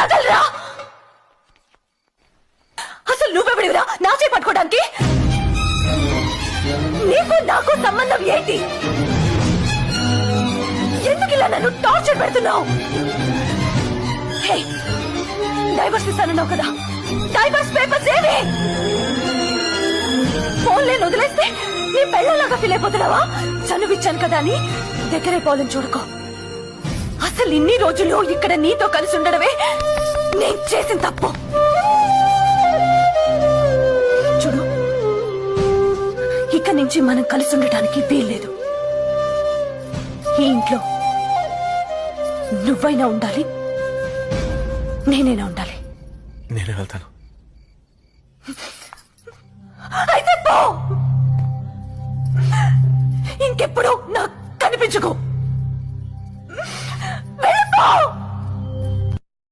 నగలరా? అసలు నువ్వెవడివిరా నా చేయి పట్టుకోవడానికి? నీకు నాకు సంబంధం ఏంటి? ఎందుకు ఇలా నన్ను టార్చర్ పెడుతున్నావు? డైవర్స్ ఇస్తానన్నావు కదా, డైవర్స్ పేపర్స్ ఏవి? ఫోన్ లేని వదిలేస్తే నీ పెళ్ళలాగా ఫీల్ అయిపోతున్నావా? చనువిచ్చాను కదా అని దగ్గరైపోవాలని చూడుకో. అసలు ఇన్ని రోజులు ఇక్కడ నీతో కలిసి ఉండడమే నేను చేసిన తప్పు. చూడు, ఇక్కడి నుంచి మనం కలిసి ఉండటానికి వీల్లేదు. ఈ ఇంట్లో నువ్వైనా ఉండాలి, నేనైనా ఉండాలి. నేనే వెళ్తాను. అయితే పో. ఇంకెప్పుడు నాకు కనిపించుకో.